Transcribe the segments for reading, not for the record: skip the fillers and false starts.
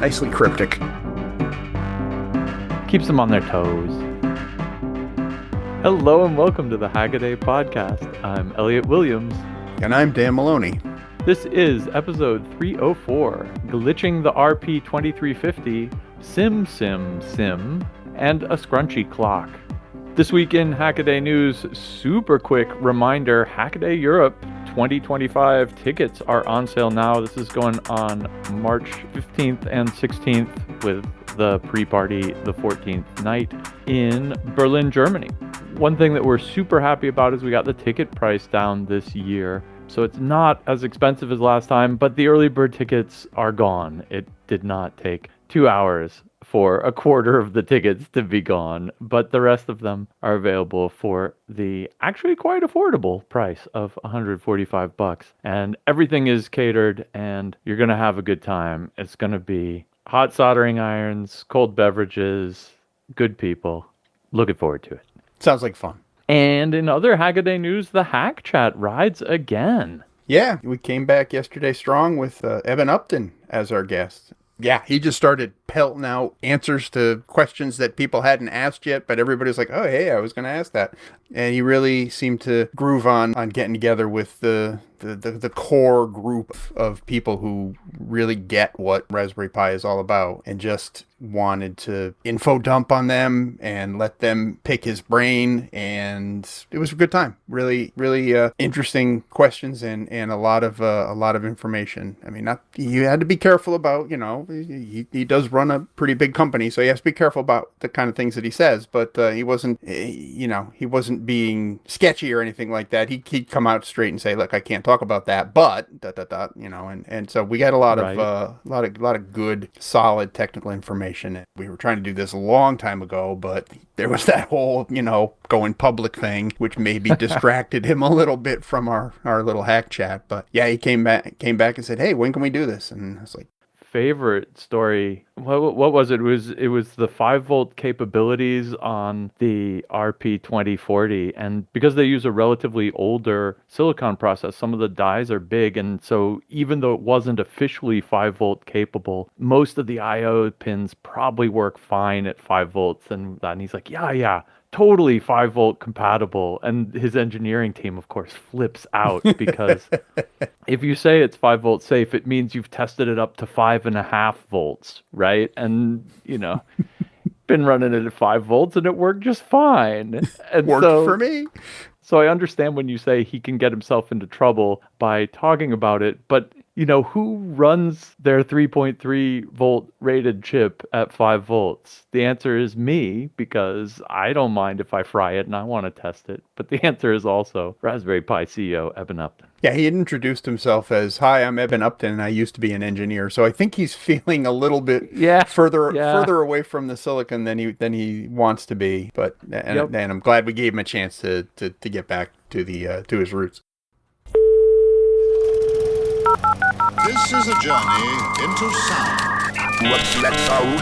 Nicely cryptic. Keeps them on their toes. Hello and welcome to the Hackaday podcast. I'm Elliot Williams. And I'm Dan Maloney. This is episode 304, Glitching the RP2350, Sim, and a Scrunchie clock. This week in Hackaday News, super quick reminder, Hackaday Europe 2025 tickets are on sale now. This is going on March 15th and 16th with the pre-party the 14th night in Berlin, Germany. One thing that we're super happy about is we got the ticket price down this year. So it's not as expensive as last time, but the early bird tickets are gone. It did not take 2 hours for a quarter of the tickets to be gone, but the rest of them are available for the actually quite affordable price of $145. And everything is catered and you're going to have a good time. It's going to be hot soldering irons, cold beverages, good people. Looking forward to it. Sounds like fun. And in other Hackaday news, the Hack Chat rides again. Yeah, we came back yesterday strong with Eben Upton as our guest. Yeah, he just started pelting out answers to questions that people hadn't asked yet, but everybody's like, oh, hey, I was going to ask that. And he really seemed to groove on getting together with the core group of people who really get what Raspberry Pi is all about and just wanted to info dump on them and let them pick his brain. And it was a good time. Really, really interesting questions and a lot of information. I mean, you had to be careful about, he does run a pretty big company, so he has to be careful about the kind of things that he says, but he wasn't, he wasn't being sketchy or anything like that. He'd come out straight and say, look, I can't talk about that, but and so we got a lot of good, solid technical information. We were trying to do this a long time ago, but there was that whole, going public thing, which maybe distracted him a little bit from our little hack chat. But yeah, he came back and said, hey, when can we do this? And I was like, favorite story, what was it? It was the 5-volt capabilities on the RP2040, and because they use a relatively older silicon process, some of the dies are big, and so even though it wasn't officially 5-volt capable, most of the I/O pins probably work fine at 5 volts, and he's like, yeah, totally 5-volt compatible. And his engineering team, of course, flips out because if you say it's 5-volt safe, it means you've tested it up to 5.5 volts, right? And, been running it at 5 volts and it worked just fine. And worked for me. So I understand when you say he can get himself into trouble by talking about it, but who runs their 3.3 volt rated chip at 5 volts? The answer is me, because I don't mind if I fry it and I want to test it. But the answer is also Raspberry Pi CEO Eben Upton. Yeah, he had introduced himself as, hi, I'm Eben Upton, and I used to be an engineer. So I think he's feeling a little bit further away from the silicon than he wants to be. But and I'm glad we gave him a chance to get back to to his roots. This is a journey into sound. What's that sound?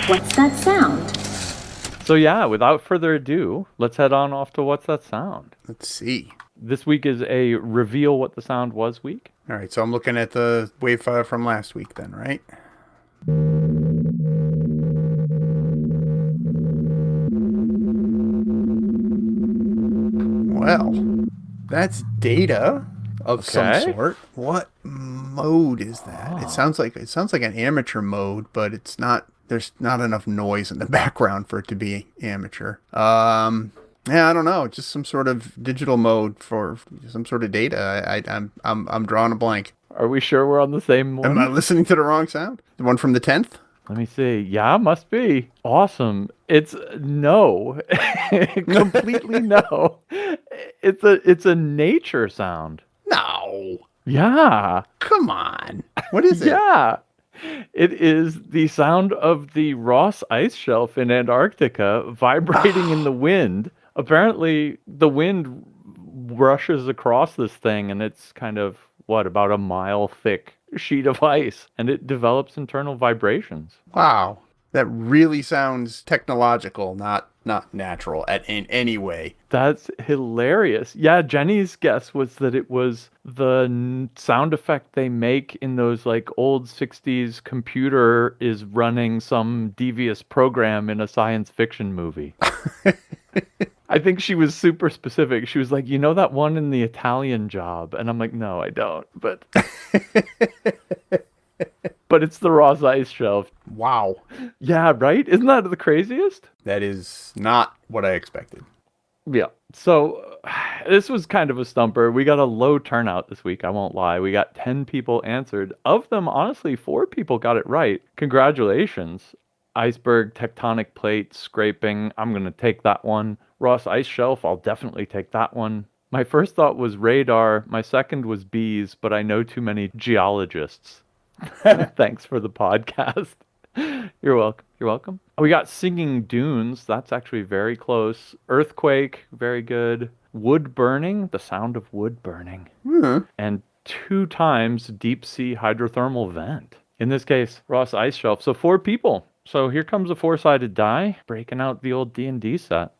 What's that sound? So yeah, without further ado, let's head on off to What's That Sound? Let's see. This week is a reveal what the sound was week. All right, so I'm looking at the wave file from last week then, right? Well, that's data of some sort. What mode is that? It sounds like an amateur mode, but it's not. There's not enough noise in the background for it to be amateur. Yeah, I don't know. Just some sort of digital mode for some sort of data. I'm drawing a blank. Are we sure we're on the same one? Am I listening to the wrong sound? The one from the 10th? Let me see. Yeah, must be. Awesome. It's no. Completely no. It's a nature sound. No. Yeah. Come on. What is it? Yeah. It is the sound of the Ross ice shelf in Antarctica vibrating in the wind. Apparently, the wind rushes across this thing, and it's kind of, about a mile thick sheet of ice, and it develops internal vibrations. Wow. That really sounds technological, not natural in any way. That's hilarious. Yeah, Jenny's guess was that it was the sound effect they make in those like old 60s computer is running some devious program in a science fiction movie. I think she was super specific. She was like, you know that one in the Italian Job? And I'm like, no, I don't. But but it's the Ross Ice Shelf. Wow. Yeah, right? Isn't that the craziest? That is not what I expected. Yeah. So this was kind of a stumper. We got a low turnout this week, I won't lie. We got 10 people answered. Of them, honestly, 4 people got it right. Congratulations. Iceberg, tectonic plate, scraping. I'm going to take that one. Ross Ice Shelf, I'll definitely take that one. My first thought was radar. My second was bees, but I know too many geologists. Thanks for the podcast. You're welcome. You're welcome. We got Singing Dunes. That's actually very close. Earthquake, very good. Wood burning, the sound of wood burning. And 2 times deep sea hydrothermal vent. In this case, Ross Ice Shelf. So 4 people. So here comes a 4-sided die, breaking out the old D&D set.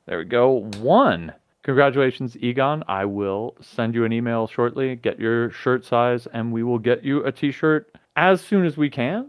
There we go. 1. Congratulations, Egon. I will send you an email shortly, get your shirt size, and we will get you a t-shirt as soon as we can.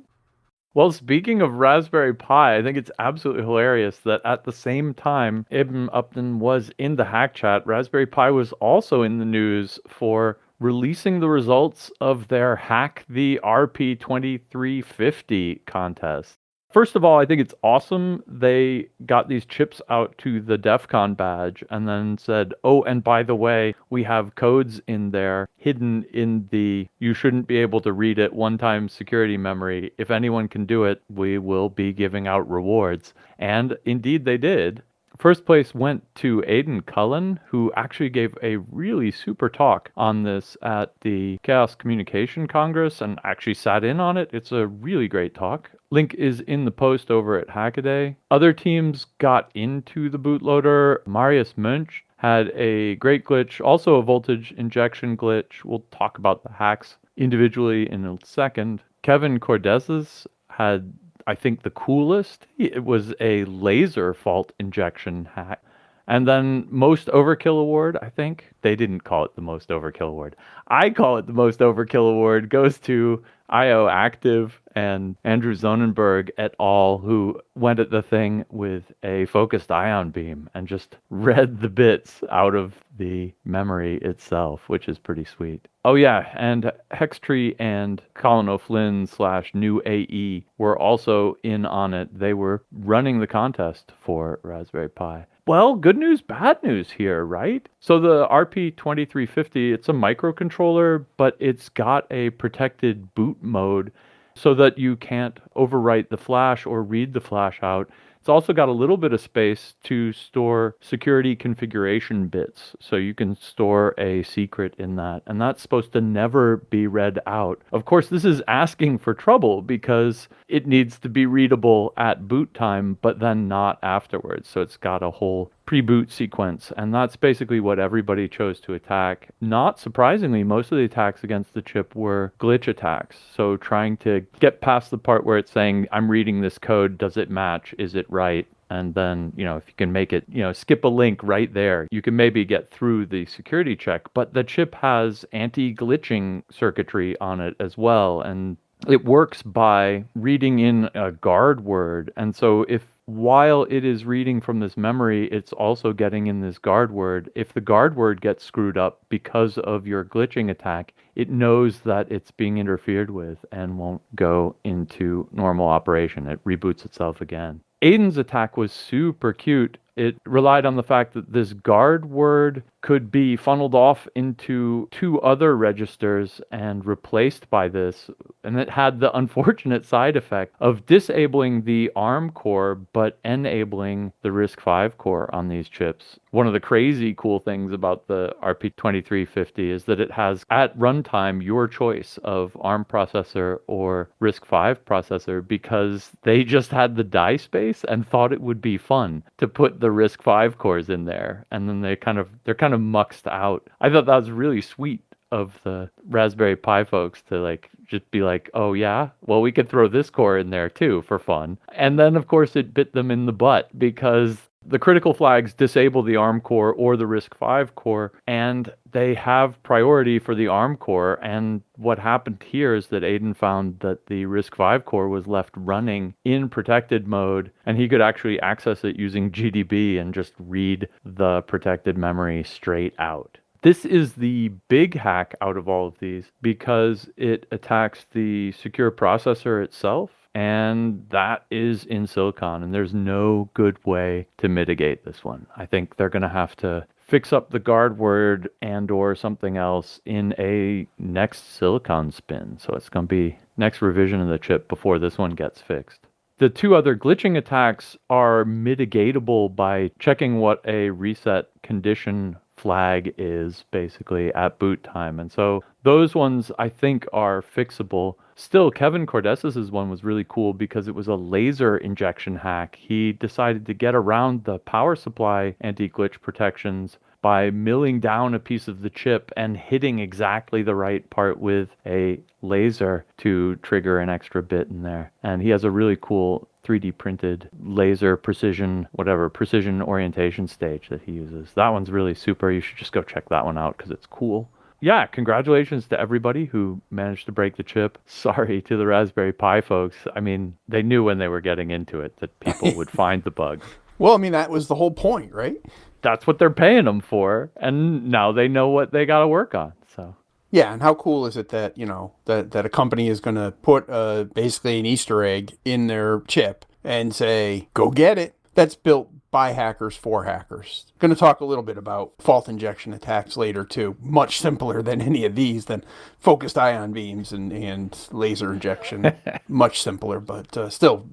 Well, speaking of Raspberry Pi, I think it's absolutely hilarious that at the same time Eben Upton was in the hack chat, Raspberry Pi was also in the news for releasing the results of their Hack the RP2350 contest. First of all, I think it's awesome they got these chips out to the DEF CON badge and then said, oh, and by the way, we have codes in there hidden in the you shouldn't be able to read it one-time security memory. If anyone can do it, we will be giving out rewards. And indeed they did. First place went to Aidan Cullen, who actually gave a really super talk on this at the Chaos Communication Congress and actually sat in on it. It's a really great talk. Link is in the post over at Hackaday. Other teams got into the bootloader. Marius Munch had a great glitch, also a voltage injection glitch. We'll talk about the hacks individually in a second. Kevin Cordez's had, I think, the coolest. It was a laser fault injection hack. And then most overkill award, I think. They didn't call it the most overkill award. I call it the most overkill award. Goes to IO Active and Andrew Zonenberg et al., who went at the thing with a focused ion beam and just read the bits out of the memory itself, which is pretty sweet. Oh yeah, and Hextree and Colin O'Flynn / New AE were also in on it. They were running the contest for Raspberry Pi. Well, good news, bad news here, right? So the RP2350, it's a microcontroller, but it's got a protected boot mode so that you can't overwrite the flash or read the flash out. It's also got a little bit of space to store security configuration bits, so you can store a secret in that, and that's supposed to never be read out. Of course, this is asking for trouble because it needs to be readable at boot time, but then not afterwards, so it's got a whole pre-boot sequence, and that's basically what everybody chose to attack. Not surprisingly, most of the attacks against the chip were glitch attacks, so trying to get past the part where it's saying, I'm reading this code, does it match, is it right? And then, if you can make it, skip a link right there, you can maybe get through the security check. But the chip has anti-glitching circuitry on it as well, and it works by reading in a guard word. And so while it is reading from this memory, it's also getting in this guard word. If the guard word gets screwed up because of your glitching attack, it knows that it's being interfered with and won't go into normal operation. It reboots itself again. Aiden's attack was super cute. It relied on the fact that this guard word could be funneled off into 2 other registers and replaced by this. And it had the unfortunate side effect of disabling the ARM core, but enabling the RISC-V core on these chips. One of the crazy cool things about the RP2350 is that it has, at runtime, your choice of ARM processor or RISC-V processor, because they just had the die space and thought it would be fun to put the RISC-V cores in there, and then they're kind of muxed out. I thought that was really sweet. of the Raspberry Pi folks to like just be like, oh yeah, well we could throw this core in there too for fun. And then of course it bit them in the butt because the critical flags disable the ARM core or the RISC-V core, and they have priority for the ARM core. And what happened here is that Aiden found that the RISC-V core was left running in protected mode, and he could actually access it using GDB and just read the protected memory straight out. This is the big hack out of all of these because it attacks the secure processor itself, and that is in silicon, and there's no good way to mitigate this one. I think they're going to have to fix up the guard word and or something else in a next silicon spin. So it's going to be next revision of the chip before this one gets fixed. The two other glitching attacks are mitigatable by checking what a reset condition flag is basically at boot time. And so those ones I think are fixable. Still, Kevin Cordes's one was really cool because it was a laser injection hack. He decided to get around the power supply anti-glitch protections by milling down a piece of the chip and hitting exactly the right part with a laser to trigger an extra bit in there. And he has a really cool 3D printed laser precision orientation stage that he uses. That one's really super. You should just go check that one out because it's cool. Yeah, congratulations to everybody who managed to break the chip. Sorry to the Raspberry Pi folks. I mean, they knew when they were getting into it that people would find the bugs. Well, I mean, that was the whole point, right? That's what they're paying them for, and now they know what they got to work on. So yeah, and how cool is it that, you know, that a company is going to put basically an Easter egg in their chip and say, go get it. That's built by hackers for hackers. Going to talk a little bit about fault injection attacks later too. Much simpler than any of these, than focused ion beams and laser injection. Much simpler, but still,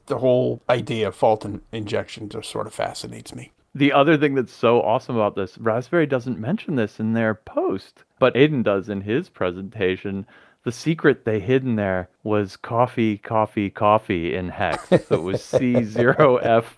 the whole idea of fault injection just sort of fascinates me. The other thing that's so awesome about this, Raspberry doesn't mention this in their post, but Aiden does in his presentation. The secret they hid in there was coffee, coffee, coffee in hex. So it was C0FFEE,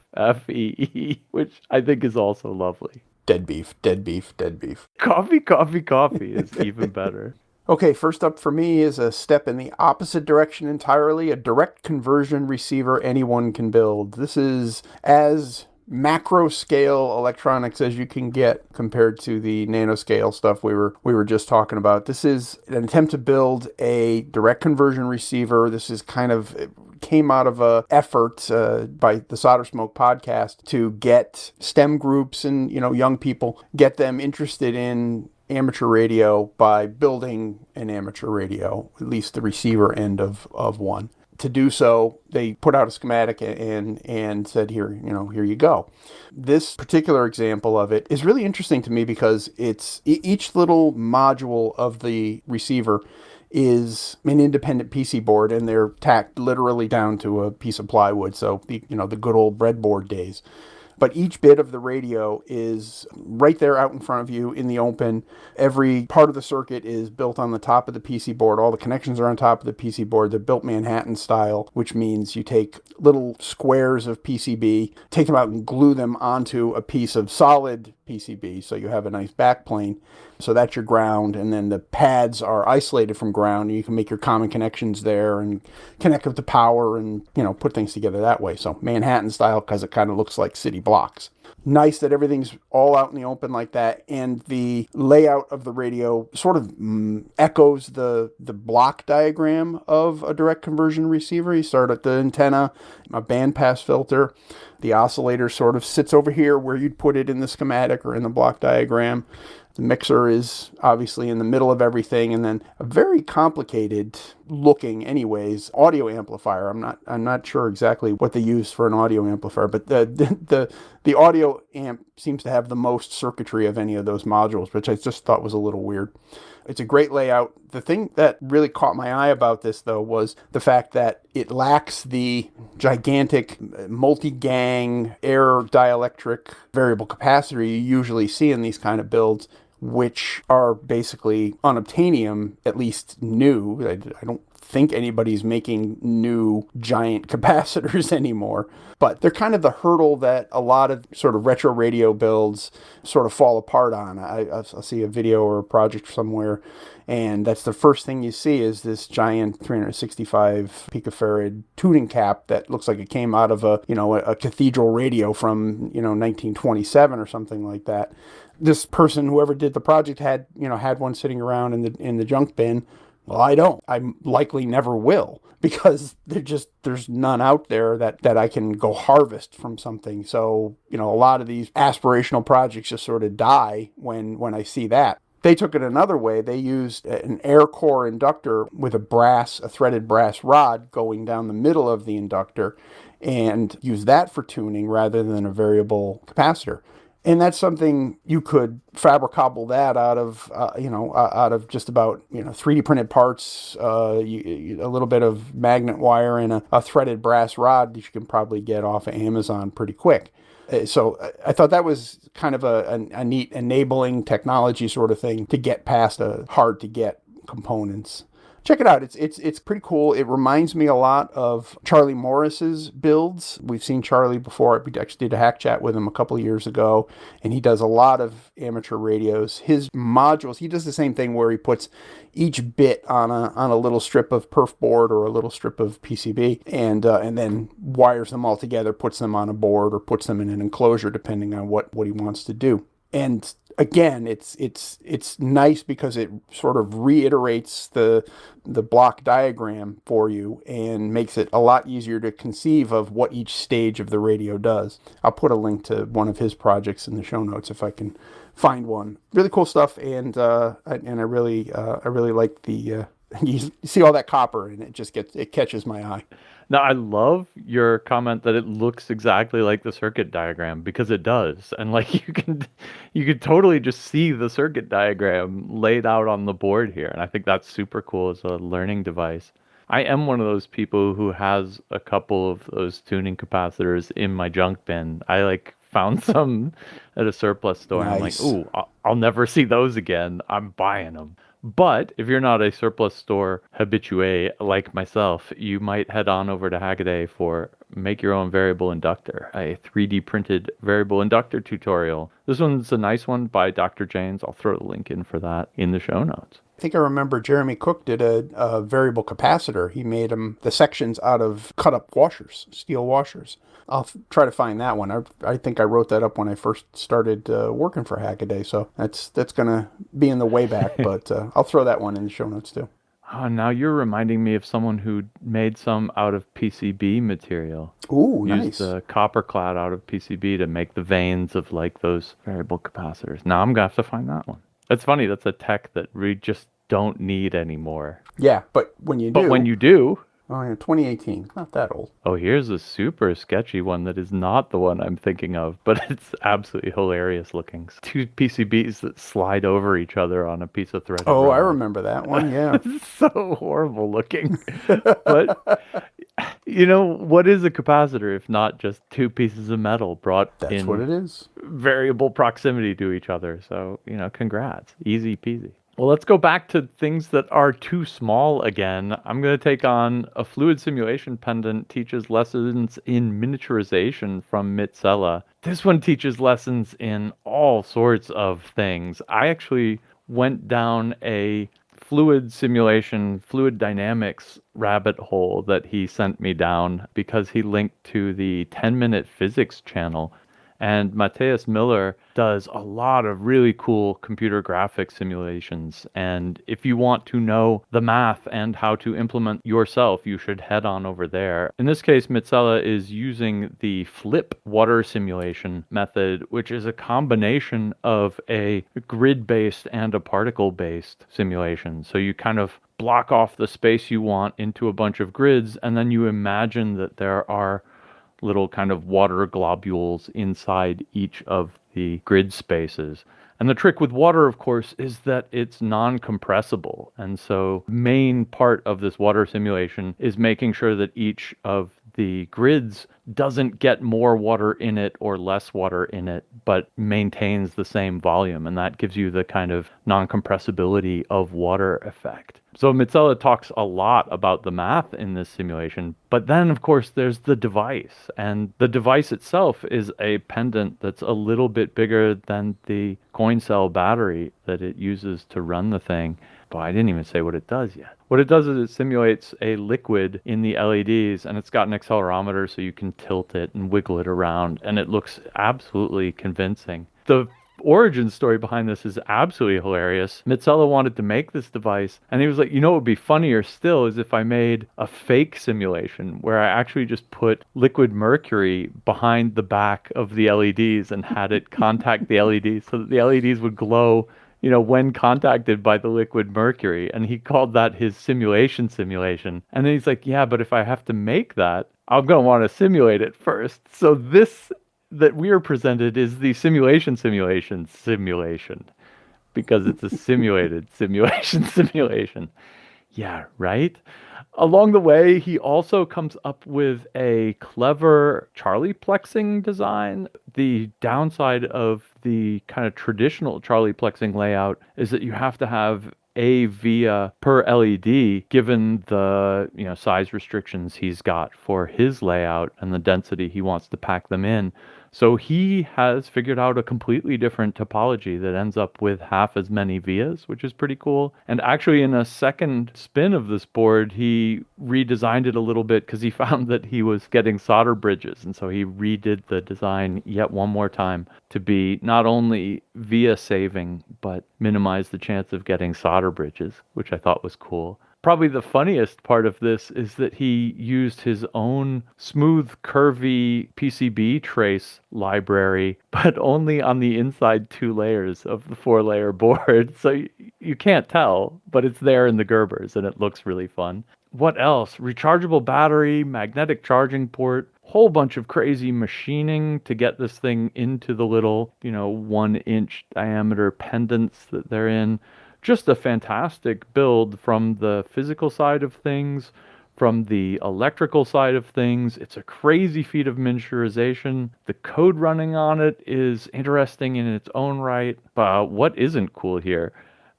which I think is also lovely. Dead beef, dead beef, dead beef. Coffee, coffee, coffee is even better. Okay, first up for me is a step in the opposite direction entirely, a direct conversion receiver anyone can build. This is as macro scale electronics as you can get compared to the nanoscale stuff we were just talking about. This is an attempt to build a direct conversion receiver. This is kind of came out of a effort by the Solder Smoke podcast to get STEM groups and, you know, young people, get them interested in amateur radio by building an amateur radio, at least the receiver end of one. To do so, they put out a schematic and said, here you go. This particular example of it is really interesting to me because it's each little module of the receiver is an independent PC board, and they're tacked literally down to a piece of plywood. So the good old breadboard days. But each bit of the radio is right there out in front of you in the open. Every part of the circuit is built on the top of the PC board. All the connections are on top of the PC board. They're built Manhattan style, which means you take little squares of PCB, take them out and glue them onto a piece of solid PCB. So you have a nice backplane. So that's your ground, and then the pads are isolated from ground. You can make your common connections there and connect with the power and, put things together that way. So Manhattan style, because it kind of looks like city blocks. Nice that everything's all out in the open like that, and the layout of the radio sort of echoes the block diagram of a direct conversion receiver. You start at the antenna, a bandpass filter. The oscillator sort of sits over here where you'd put it in the schematic or in the block diagram. The mixer is obviously in the middle of everything, and then a very complicated looking, anyways, audio amplifier. I'm not sure exactly what they use for an audio amplifier, but the audio amp seems to have the most circuitry of any of those modules, which I just thought was a little weird. It's a great layout. The thing that really caught my eye about this, though, was the fact that it lacks the gigantic multi-gang air dielectric variable capacitor you usually see in these kind of builds. which are basically unobtainium, at least new. I don't think anybody's making new giant capacitors anymore, but they're kind of the hurdle that a lot of sort of retro radio builds sort of fall apart on. I'll see a video or a project somewhere, and that's the first thing you see is this giant 365 picofarad tuning cap that looks like it came out of a cathedral radio from 1927 or something like that. This person, whoever did the project, had one sitting around in the junk bin. Well, I don't. I likely never will, because there's none out there that I can go harvest from something. So, a lot of these aspirational projects just sort of die when I see that. They took it another way. They used an air core inductor with a threaded brass rod going down the middle of the inductor, and used that for tuning rather than a variable capacitor. And that's something you could fabricable that out of just about 3D printed parts, a little bit of magnet wire and a threaded brass rod that you can probably get off of Amazon pretty quick. So I thought that was kind of a neat enabling technology sort of thing to get past hard to get components. Check it out. It's pretty cool. It reminds me a lot of Charlie Morris's builds. We've seen Charlie before. We actually did a hack chat with him a couple of years ago, and he does a lot of amateur radios. His modules, he does the same thing where he puts each bit on a little strip of perf board or a little strip of PCB, and then wires them all together, puts them on a board, or puts them in an enclosure depending on what he wants to do. And again, it's nice because it sort of reiterates the block diagram for you and makes it a lot easier to conceive of what each stage of the radio does. I'll put a link to one of his projects in the show notes if I can find one. Really cool stuff, and I really like the you see all that copper, and it catches my eye. Now, I love your comment that it looks exactly like the circuit diagram, because it does. And like you could totally just see the circuit diagram laid out on the board here. And I think that's super cool as a learning device. I am one of those people who has a couple of those tuning capacitors in my junk bin. I found some at a surplus store. Nice. And I'm like, ooh, I'll never see those again. I'm buying them. But if you're not a surplus store habitué like myself, you might head on over to Hackaday for Make Your Own Variable Inductor, a 3D printed variable inductor tutorial. This one's a nice one by Dr. Janes. I'll throw the link in for that in the show notes. I think I remember Jeremy Cook did a variable capacitor. He made the sections out of cut-up washers, steel washers. I'll try to find that one. I think I wrote that up when I first started working for Hackaday, so that's going to be in the way back, but I'll throw that one in the show notes too. Oh, now you're reminding me of someone who made some out of PCB material. Ooh, nice. Used the copper clad out of PCB to make the vanes of those variable capacitors. Now I'm going to have to find that one. That's funny. That's a tech that we just don't need anymore. Yeah, but when you do... Oh, yeah, 2018. Not that old. Oh, here's a super sketchy one that is not the one I'm thinking of, but it's absolutely hilarious looking. Two PCBs that slide over each other on a piece of threaded rod. I remember that one, yeah. It's so horrible looking. But, what is a capacitor if not just two pieces of metal brought That's in what it is. Variable proximity to each other? So, congrats. Easy peasy. Well, let's go back to things that are too small again. I'm going to take on a fluid simulation pendant teaches lessons in miniaturization from Mitsella. This one teaches lessons in all sorts of things. I actually went down a fluid simulation, fluid dynamics rabbit hole that he sent me down because he linked to the 10-minute physics channel. And Matthias Miller does a lot of really cool computer graphics simulations. And if you want to know the math and how to implement yourself, you should head on over there. In this case, Mitsella is using the flip water simulation method, which is a combination of a grid-based and a particle-based simulation. So you kind of block off the space you want into a bunch of grids, and then you imagine that there are little kind of water globules inside each of the grid spaces. And the trick with water, of course, is that it's non-compressible. And so main part of this water simulation is making sure that each of the grids doesn't get more water in it or less water in it, but maintains the same volume. And that gives you the kind of non-compressibility of water effect. So Mitsela talks a lot about the math in this simulation, but then of course there's the device, and the device itself is a pendant that's a little bit bigger than the coin cell battery that it uses to run the thing. But I didn't even say what it does yet. What it does is it simulates a liquid in the LEDs, and it's got an accelerometer so you can tilt it and wiggle it around, and it looks absolutely convincing. The origin story behind this is absolutely hilarious. Mitsela wanted to make this device, and he was like, what would be funnier still is if I made a fake simulation where I actually just put liquid mercury behind the back of the LEDs and had it contact the LEDs so that the LEDs would glow when contacted by the liquid mercury. And he called that his simulation. And then he's like, yeah, but if I have to make that, I'm going to want to simulate it first. So this that we are presented is the simulation, because it's a simulated simulation. Yeah, right? Along the way, he also comes up with a clever Charlie plexing design. The downside of the kind of traditional Charlie plexing layout is that you have to have a via per LED, given the size restrictions he's got for his layout and the density he wants to pack them in. So he has figured out a completely different topology that ends up with half as many vias, which is pretty cool. And actually, in a second spin of this board, he redesigned it a little bit because he found that he was getting solder bridges. And so he redid the design yet one more time to be not only via saving, but minimize the chance of getting solder bridges, which I thought was cool. Probably the funniest part of this is that he used his own smooth, curvy PCB trace library, but only on the inside 2 layers of the 4-layer board. So you can't tell, but it's there in the Gerbers, and it looks really fun. What else? Rechargeable battery, magnetic charging port, whole bunch of crazy machining to get this thing into the little, 1-inch diameter pendants that they're in. Just a fantastic build from the physical side of things, from the electrical side of things. It's a crazy feat of miniaturization. The code running on it is interesting in its own right, but what isn't cool here?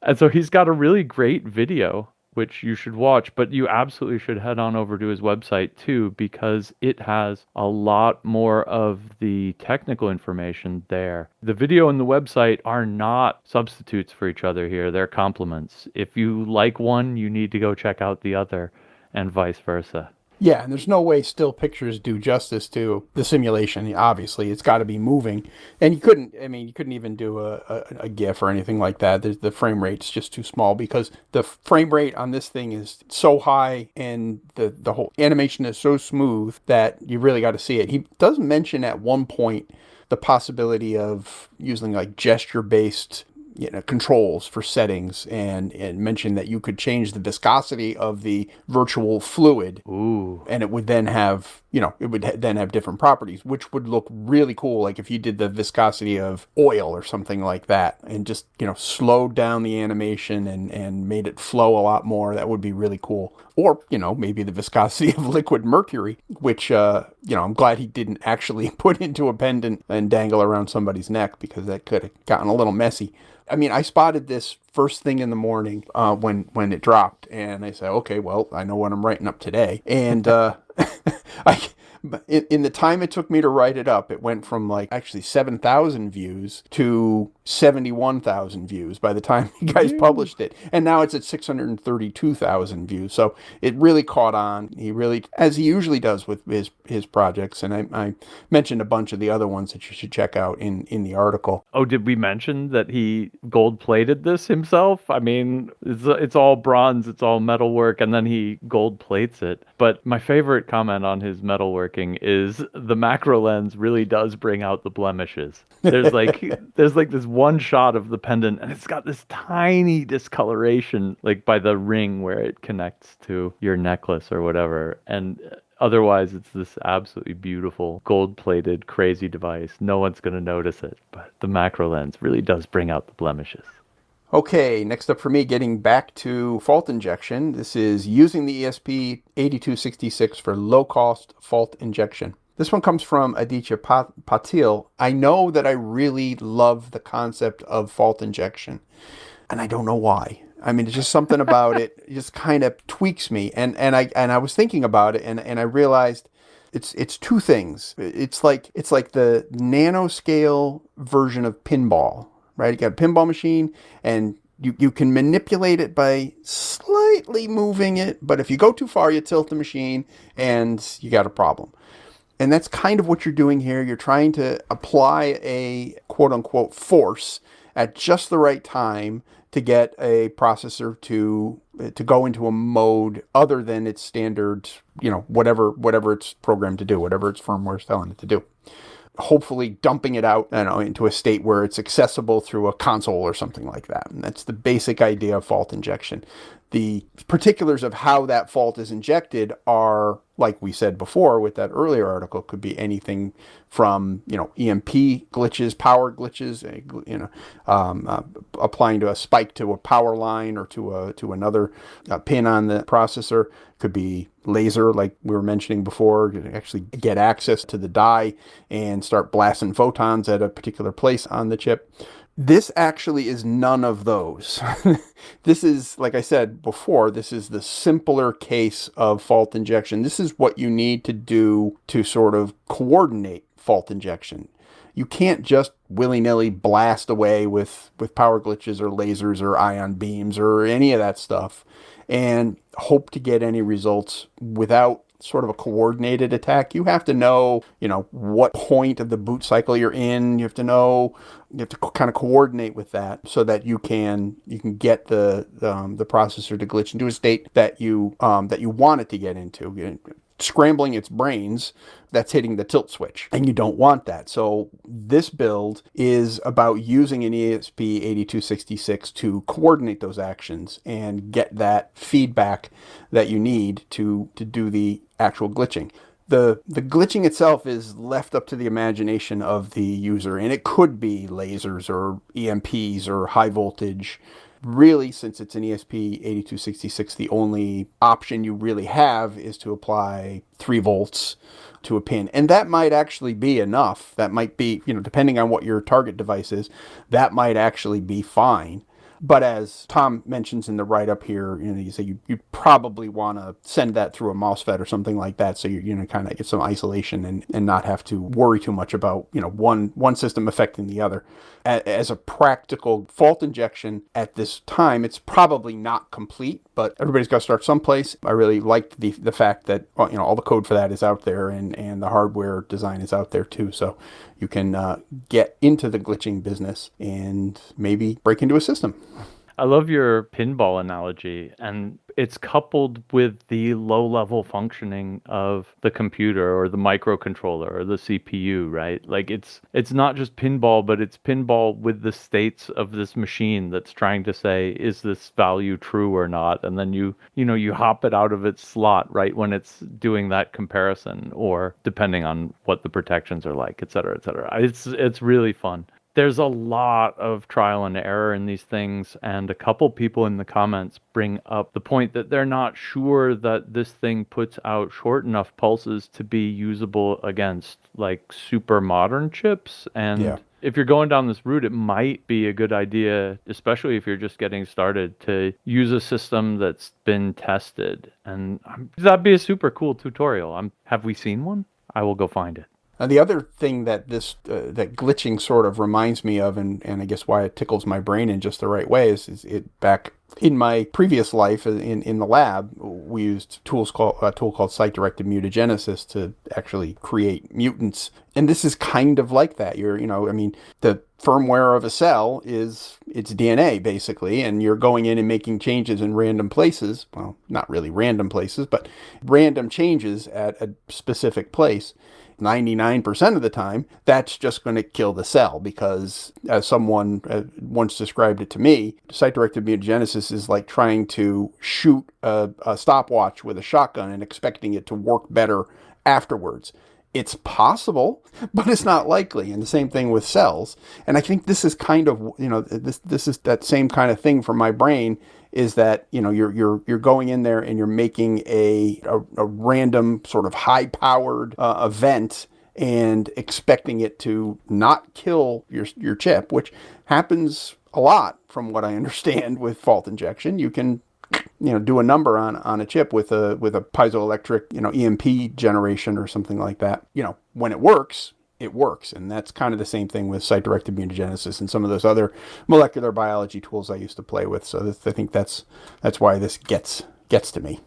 And so he's got a really great video, which you should watch, but you absolutely should head on over to his website too, because it has a lot more of the technical information there. The video and the website are not substitutes for each other here. They're complements. If you like one, you need to go check out the other, and vice versa. Yeah, and there's no way still pictures do justice to the simulation. Obviously, it's got to be moving, and you couldn't even do a GIF or anything like that. The frame rate's just too small because the frame rate on this thing is so high, and the whole animation is so smooth that you really got to see it. He does mention at one point the possibility of using like gesture-based controls for settings, and mentioned that you could change the viscosity of the virtual fluid. Ooh. And it would then have, different properties, which would look really cool. Like if you did the viscosity of oil or something like that and just, slowed down the animation and made it flow a lot more, that would be really cool. Or, maybe the viscosity of liquid mercury, which, I'm glad he didn't actually put into a pendant and dangle around somebody's neck, because that could have gotten a little messy. I mean, I spotted this first thing in the morning when it dropped, and I said, okay, well, I know what I'm writing up today. And in the time it took me to write it up, it went from 7,000 views to 71,000 views by the time you guys published it. And now it's at 632,000 views. So it really caught on. He really, as he usually does with his projects. And I mentioned a bunch of the other ones that you should check out in the article. Oh, did we mention that he gold-plated this himself? I mean, it's all bronze, it's all metalwork, and then he gold plates it. But my favorite comment on his metalworking is the macro lens really does bring out the blemishes. There's this one shot of the pendant, and it's got this tiny discoloration, by the ring where it connects to your necklace or whatever. And otherwise, it's this absolutely beautiful, gold-plated, crazy device. No one's going to notice it, but the macro lens really does bring out the blemishes. Okay, next up for me, getting back to fault injection. This is using the ESP8266 for low-cost fault injection. This one comes from Aditya Patil. I know that I really love the concept of fault injection, and I don't know why. I mean, it's just something about it. It just kind of tweaks me. And I was thinking about it, and I realized it's two things. It's like the nanoscale version of pinball, right? You got a pinball machine, and you can manipulate it by slightly moving it, but if you go too far, you tilt the machine, and you got a problem. And that's kind of what you're doing here. You're trying to apply a quote-unquote force at just the right time to get a processor to go into a mode other than its standard, whatever it's programmed to do, whatever its firmware is telling it to do. Hopefully dumping it out, into a state where it's accessible through a console or something like that. And that's the basic idea of fault injection. The particulars of how that fault is injected are, like we said before with that earlier article, could be anything from, EMP glitches, power glitches, applying to a spike to a power line or to another pin on the processor. Could be laser, like we were mentioning before, to actually get access to the die and start blasting photons at a particular place on the chip. This actually is none of those. This is, like I said before, this is the simpler case of fault injection. This is what you need to do to sort of coordinate fault injection. You can't just willy-nilly blast away with power glitches or lasers or ion beams or any of that stuff and hope to get any results without sort of a coordinated attack. You have to know, what point of the boot cycle you're in. You have to kind of coordinate with that so that you can get the processor to glitch into a state that you want it to get into. Scrambling its brains, that's hitting the tilt switch, and you don't want that. So this build is about using an ESP8266 to coordinate those actions and get that feedback that you need to do the actual glitching. The glitching itself is left up to the imagination of the user, and it could be lasers or EMPs or high voltage. Really, since it's an ESP8266, the only option you really have is to apply 3 volts to a pin. And that might actually be enough. That might be, depending on what your target device is, that might actually be fine. But as Tom mentions in the write-up here, you say you probably want to send that through a MOSFET or something like that, so you kind of get some isolation and not have to worry too much about one system affecting the other. As a practical fault injection at this time, it's probably not complete, but everybody's got to start someplace. I really liked the fact that all the code for that is out there, and the hardware design is out there too, so you can get into the glitching business and maybe break into a system. I love your pinball analogy, and it's coupled with the low-level functioning of the computer or the microcontroller or the CPU, right? Like it's not just pinball, but it's pinball with the states of this machine that's trying to say, is this value true or not? And then you hop it out of its slot right when it's doing that comparison, or depending on what the protections are like, et cetera, et cetera. It's really fun. There's a lot of trial and error in these things, and a couple people in the comments bring up the point that they're not sure that this thing puts out short enough pulses to be usable against like super modern chips. And if you're going down this route, it might be a good idea, especially if you're just getting started, to use a system that's been tested. And that'd be a super cool tutorial. Have we seen one? I will go find it. The other thing that that glitching sort of reminds me of, and I guess why it tickles my brain in just the right way, is it back in my previous life in the lab, we used a tool called site-directed mutagenesis to actually create mutants. And this is kind of like that. The firmware of a cell is its DNA, basically, and you're going in and making changes in random places. Well, not really random places, but random changes at a specific place. 99% of the time, that's just going to kill the cell, because as someone once described it to me, site-directed mutagenesis is like trying to shoot a stopwatch with a shotgun and expecting it to work better afterwards. It's possible, but it's not likely. And the same thing with cells. And I think this is kind of, this is that same kind of thing for my brain, is that, you're going in there and you're making a random sort of high powered event and expecting it to not kill your chip, which happens a lot from what I understand with fault injection. You can do a number on a chip with a piezoelectric, EMP generation or something like that. When it works, it works. And that's kind of the same thing with site-directed mutagenesis and some of those other molecular biology tools I used to play with. So I think that's why this gets to me.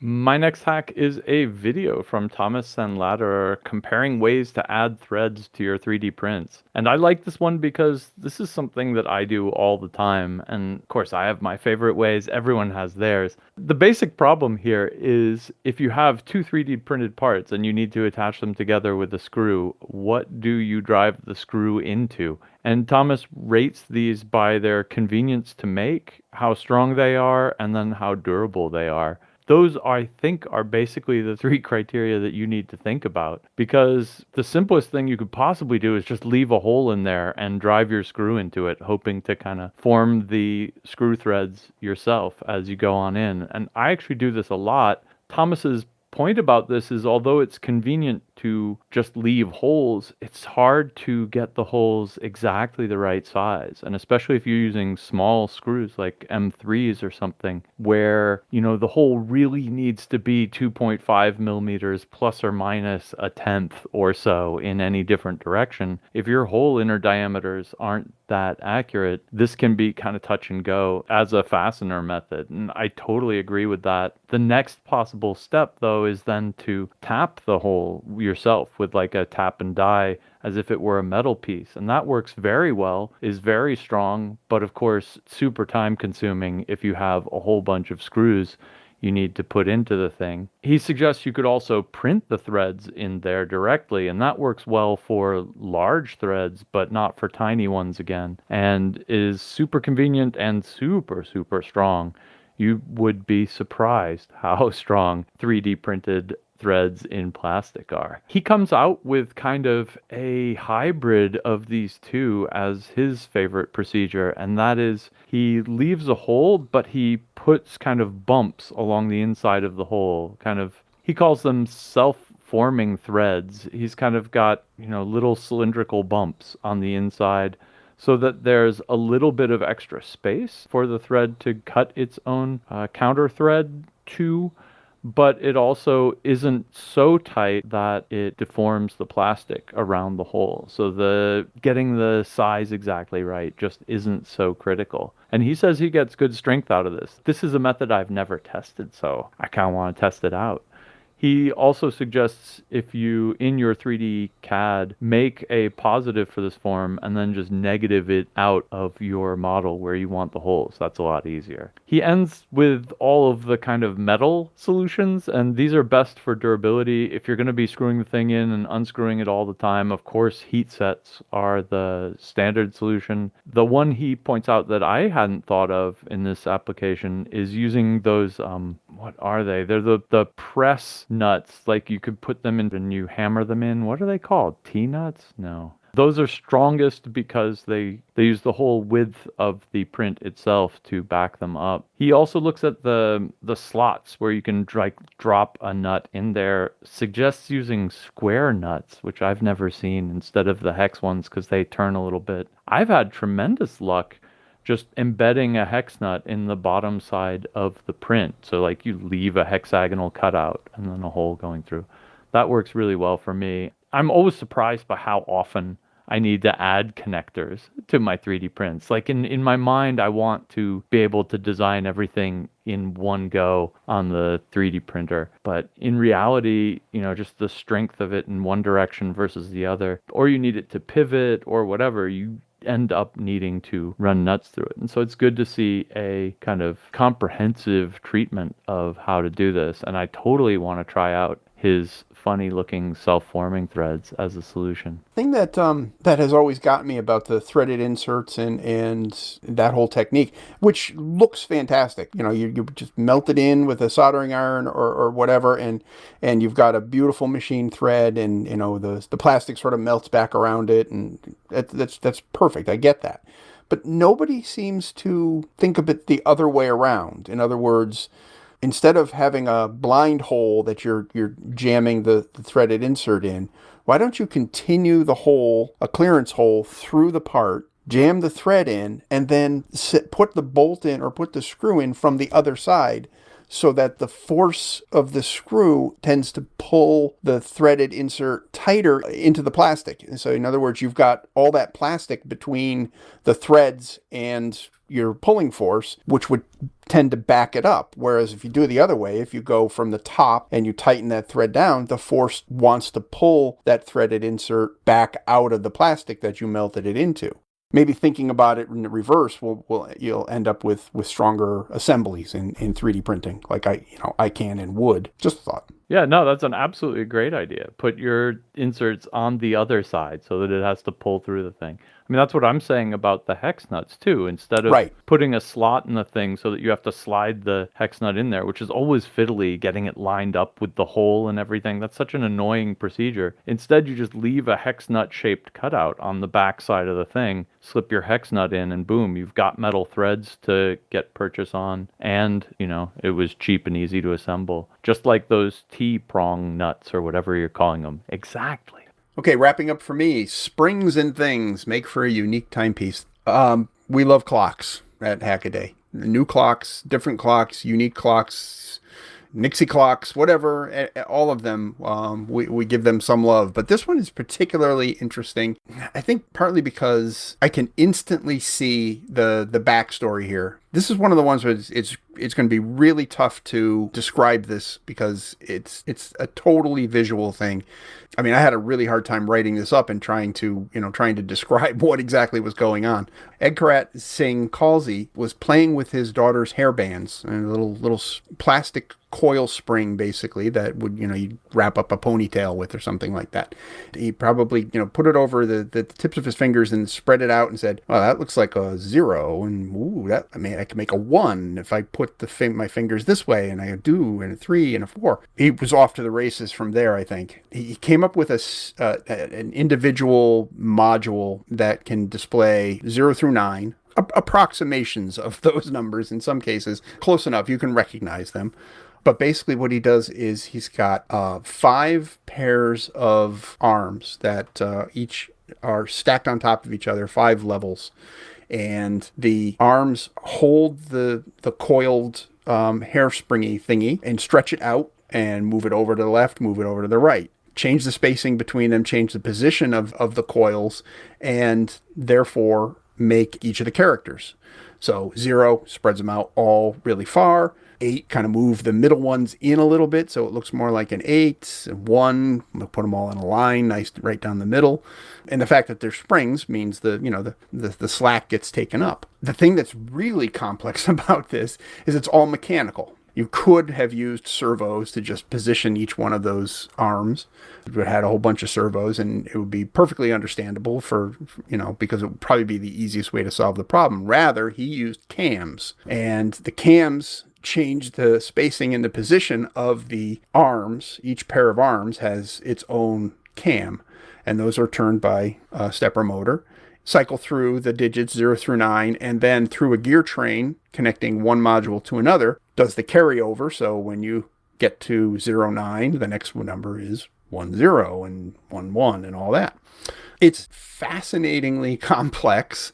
My next hack is a video from Thomas and Ladderer comparing ways to add threads to your 3D prints. And I like this one because this is something that I do all the time. And of course, I have my favorite ways. Everyone has theirs. The basic problem here is if you have two 3D printed parts and you need to attach them together with a screw, what do you drive the screw into? And Thomas rates these by their convenience to make, how strong they are, and then how durable they are. Those, I think, are basically the three criteria that you need to think about, because the simplest thing you could possibly do is just leave a hole in there and drive your screw into it, hoping to kind of form the screw threads yourself as you go on in. And I actually do this a lot. Thomas's point about this is, although it's convenient to just leave holes, it's hard to get the holes exactly the right size. And especially if you're using small screws like M3s or something, where, the hole really needs to be 2.5 millimeters plus or minus a tenth or so in any different direction. If your hole inner diameters aren't that accurate, this can be kind of touch and go as a fastener method. And I totally agree with that. The next possible step, though, is then to tap the hole yourself with like a tap and die as if it were a metal piece. And that works very well, is very strong, but of course, super time consuming if you have a whole bunch of screws you need to put into the thing. He suggests you could also print the threads in there directly, and that works well for large threads, but not for tiny ones again, and is super convenient and super, super strong. You would be surprised how strong 3D printed threads in plastic are. He comes out with kind of a hybrid of these two as his favorite procedure, and that is he leaves a hole, but he puts kind of bumps along the inside of the hole. He calls them self-forming threads. He's kind of got, little cylindrical bumps on the inside, so that there's a little bit of extra space for the thread to cut its own counter thread to, but it also isn't so tight that it deforms the plastic around the hole. So getting the size exactly right just isn't so critical. And he says he gets good strength out of this. This is a method I've never tested, so I kind of want to test it out. He also suggests if you, in your 3D CAD, make a positive for this form and then just negative it out of your model where you want the holes. That's a lot easier. He ends with all of the kind of metal solutions, and these are best for durability. If you're going to be screwing the thing in and unscrewing it all the time, of course, heat sets are the standard solution. The one he points out that I hadn't thought of in this application is using those, what are they? They're the press nuts. Like you could put them in and you hammer them in. What are they called? T-nuts? No. Those are strongest because they use the whole width of the print itself to back them up. He also looks at the slots where you can drop a nut in there. Suggests using square nuts, which I've never seen, instead of the hex ones because they turn a little bit. I've had tremendous luck just embedding a hex nut in the bottom side of the print. So like you leave a hexagonal cutout and then a hole going through. That works really well for me. I'm always surprised by how often I need to add connectors to my 3D prints. Like in my mind, I want to be able to design everything in one go on the 3D printer. But in reality, just the strength of it in one direction versus the other, or you need it to pivot or whatever, you end up needing to run nuts through it. And so it's good to see a kind of comprehensive treatment of how to do this. And I totally want to try out his funny looking self-forming threads as a solution. Thing that that has always got me about the threaded inserts and that whole technique, which looks fantastic. You just melt it in with a soldering iron or whatever, and you've got a beautiful machine thread, and the plastic sort of melts back around it, and that's perfect. I get that. But nobody seems to think of it the other way around. In other words, instead of having a blind hole that you're jamming the threaded insert in, why don't you continue the hole, a clearance hole, through the part, jam the thread in, and then put the bolt in or put the screw in from the other side, so that the force of the screw tends to pull the threaded insert tighter into the plastic. And so in other words, you've got all that plastic between the threads and your pulling force, which would tend to back it up. Whereas if you do it the other way, if you go from the top and you tighten that thread down, the force wants to pull that threaded insert back out of the plastic that you melted it into. Maybe thinking about it in the reverse, you'll end up with stronger assemblies in 3D printing, like I can in wood. Just a thought. Yeah, no, that's an absolutely great idea. Put your inserts on the other side so that it has to pull through the thing. I mean, that's what I'm saying about the hex nuts too. Instead of putting a slot in the thing so that you have to slide the hex nut in there, which is always fiddly, getting it lined up with the hole and everything. That's such an annoying procedure. Instead, you just leave a hex nut shaped cutout on the back side of the thing, slip your hex nut in, and boom, you've got metal threads to get purchase on. And, it was cheap and easy to assemble. Just like those T-prong nuts or whatever you're calling them. Exactly. Okay, wrapping up for me, springs and things make for a unique timepiece. We love clocks at Hackaday. New clocks, different clocks, unique clocks, Nixie clocks, whatever, all of them, we give them some love. But this one is particularly interesting, I think partly because I can instantly see the backstory here. This is one of the ones where it's going to be really tough to describe this because it's a totally visual thing. I mean, I had a really hard time writing this up and trying to describe what exactly was going on. Edkarat Singh Kalsi was playing with his daughter's hair bands and a little plastic coil spring, basically, that would, you'd wrap up a ponytail with or something like that. He probably, put it over the tips of his fingers and spread it out and said, well, that looks like a 0. And I can make a 1 if I put my fingers this way, and I do, and a 3 and a 4. He was off to the races from there, I think. He came up with an individual module that can display 0 through 9, approximations of those numbers in some cases, close enough, you can recognize them. But basically what he does is he's got 5 pairs of arms that each are stacked on top of each other, 5 levels. And the arms hold the coiled hairspringy thingy and stretch it out and move it over to the left, move it over to the right. Change the spacing between them, change the position of the coils, and therefore make each of the characters. So 0 spreads them out all really far. 8 kind of move the middle ones in a little bit so it looks more like an 8. 1, we'll put them all in a line, nice right down the middle. And the fact that they're springs means the slack gets taken up. The thing that's really complex about this is it's all mechanical. You could have used servos to just position each one of those arms. It would have had a whole bunch of servos, and it would be perfectly understandable because it would probably be the easiest way to solve the problem. Rather, he used cams, and the cams change the spacing and the position of the arms. Each pair of arms has its own cam, and those are turned by a stepper motor. Cycle through the digits 0 through 9, and then through a gear train connecting one module to another, does the carryover. So when you get to 0, 9, the next number is 1, 0 and 1, 1 and all that. It's fascinatingly complex.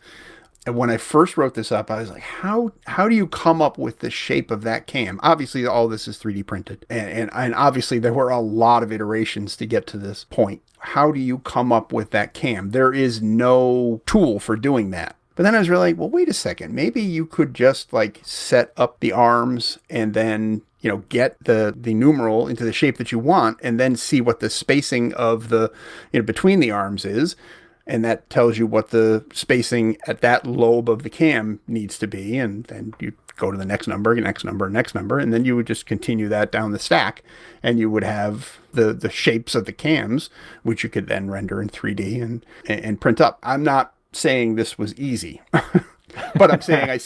And when I first wrote this up, I was like, how do you come up with the shape of that cam? Obviously, all this is 3D printed. And obviously, there were a lot of iterations to get to this point. How do you come up with that cam? There is no tool for doing that. But then I was really like, well, wait a second. Maybe you could just set up the arms and then, get the numeral into the shape that you want and then see what the spacing of the, between the arms is. And that tells you what the spacing at that lobe of the cam needs to be. And then you go to the next number, next number, next number, and then you would just continue that down the stack, and you would have the shapes of the cams, which you could then render in 3D and print up. I'm not saying this was easy. But I'm saying I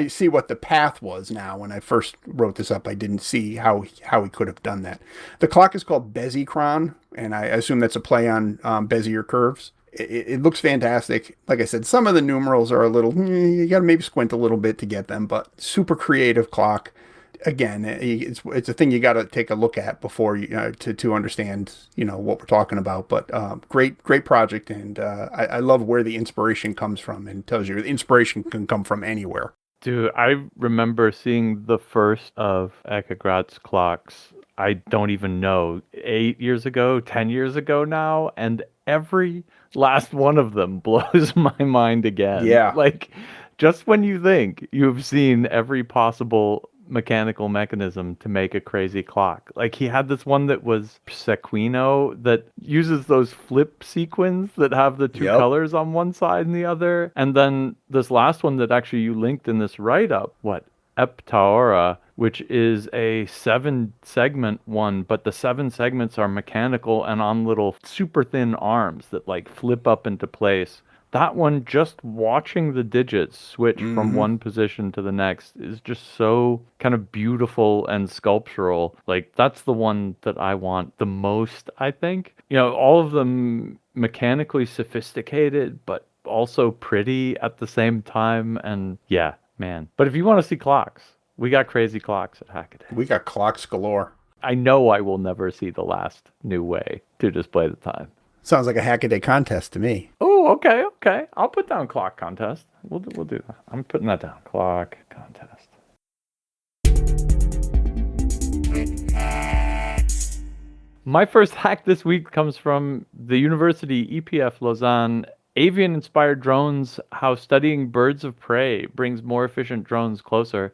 see what the path was now. When I first wrote this up, I didn't see how he could have done that. The clock is called Bezikron, and I assume that's a play on Bezier curves. It looks fantastic. Like I said, some of the numerals are a little, you got to maybe squint a little bit to get them, but super creative clock. Again, it's a thing you got to take a look at before you to understand what we're talking about. But great project, and I love where the inspiration comes from, and tells you the inspiration can come from anywhere. Dude, I remember seeing the first of Ekagrat's clocks. I don't even know, 8 years ago, 10 years ago now, and every last one of them blows my mind again. Yeah, like just when you think you've seen every possible mechanical mechanism to make a crazy clock. Like he had this one that was sequino that uses those flip sequins that have the two colors on one side and the other. And then this last one that actually you linked in this write-up, Eptaora, which is a 7-segment one, but the 7 segments are mechanical and on little super thin arms that like flip up into place. That one, just watching the digits switch from one position to the next is just so kind of beautiful and sculptural. Like, that's the one that I want the most, I think. All of them mechanically sophisticated, but also pretty at the same time. And yeah, man. But if you want to see clocks, we got crazy clocks at Hackaday. We got clocks galore. I know I will never see the last new way to display the time. Sounds like a Hackaday contest to me. Oh, okay. I'll put down clock contest. We'll do that. I'm putting that down. Clock contest. My first hack this week comes from the University EPF Lausanne. Avian-inspired drones, how studying birds of prey brings more efficient drones closer.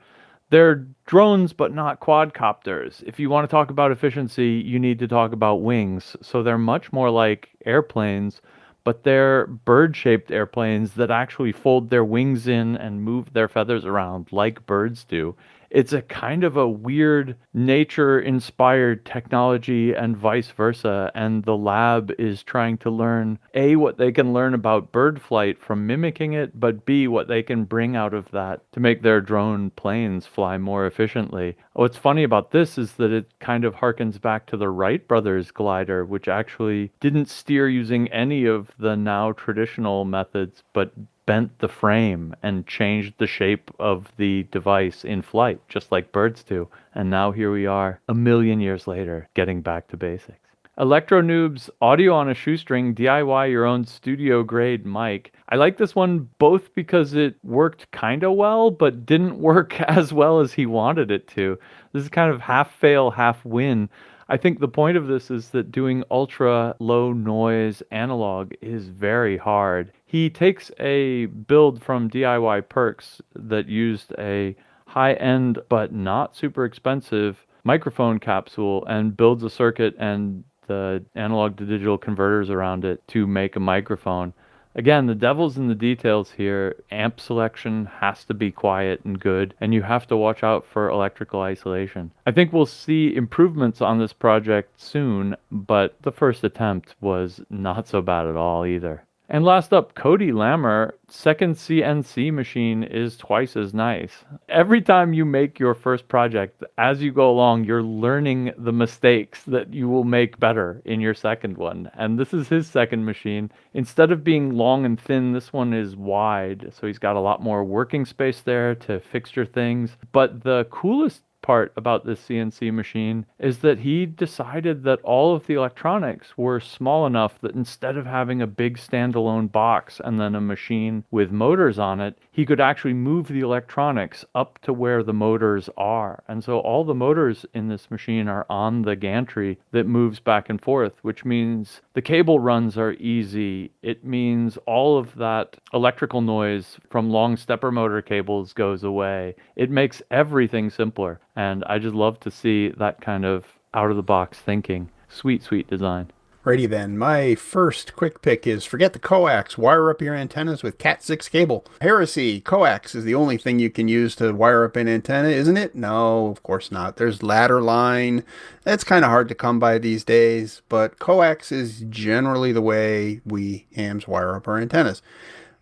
They're drones, but not quadcopters. If you want to talk about efficiency, you need to talk about wings. So they're much more like airplanes, but they're bird-shaped airplanes that actually fold their wings in and move their feathers around like birds do. It's a kind of a weird nature-inspired technology and vice versa, and the lab is trying to learn, A, what they can learn about bird flight from mimicking it, but B, what they can bring out of that to make their drone planes fly more efficiently. What's funny about this is that it kind of harkens back to the Wright brothers glider, which actually didn't steer using any of the now traditional methods, but bent the frame and changed the shape of the device in flight, just like birds do. And now here we are, a million years later, getting back to basics. Electro Noob's audio on a shoestring, DIY your own studio grade mic. I like this one both because it worked kind of well, but didn't work as well as he wanted it to. This is kind of half fail, half win. I think the point of this is that doing ultra low noise analog is very hard. He takes a build from DIY Perks that used a high-end but not super expensive microphone capsule and builds a circuit and the analog to digital converters around it to make a microphone. Again, the devil's in the details here. Amp selection has to be quiet and good, and you have to watch out for electrical isolation. I think we'll see improvements on this project soon, but the first attempt was not so bad at all either. And last up, Cody Lammer, second CNC machine is twice as nice. Every time you make your first project, as you go along, you're learning the mistakes that you will make better in your second one. And this is his second machine. Instead of being long and thin, this one is wide. So he's got a lot more working space there to fixture things. But the coolest part about this CNC machine is that he decided that all of the electronics were small enough that instead of having a big standalone box and then a machine with motors on it, he could actually move the electronics up to where the motors are. And so all the motors in this machine are on the gantry that moves back and forth, which means the cable runs are easy. It means all of that electrical noise from long stepper motor cables goes away. It makes everything simpler. And I just love to see that kind of out-of-the-box thinking. Sweet, sweet design. Righty then, my first quick pick is forget the coax, wire up your antennas with Cat6 cable. Heresy, coax is the only thing you can use to wire up an antenna, isn't it? No, of course not. There's ladder line. That's kind of hard to come by these days, but coax is generally the way we hams wire up our antennas.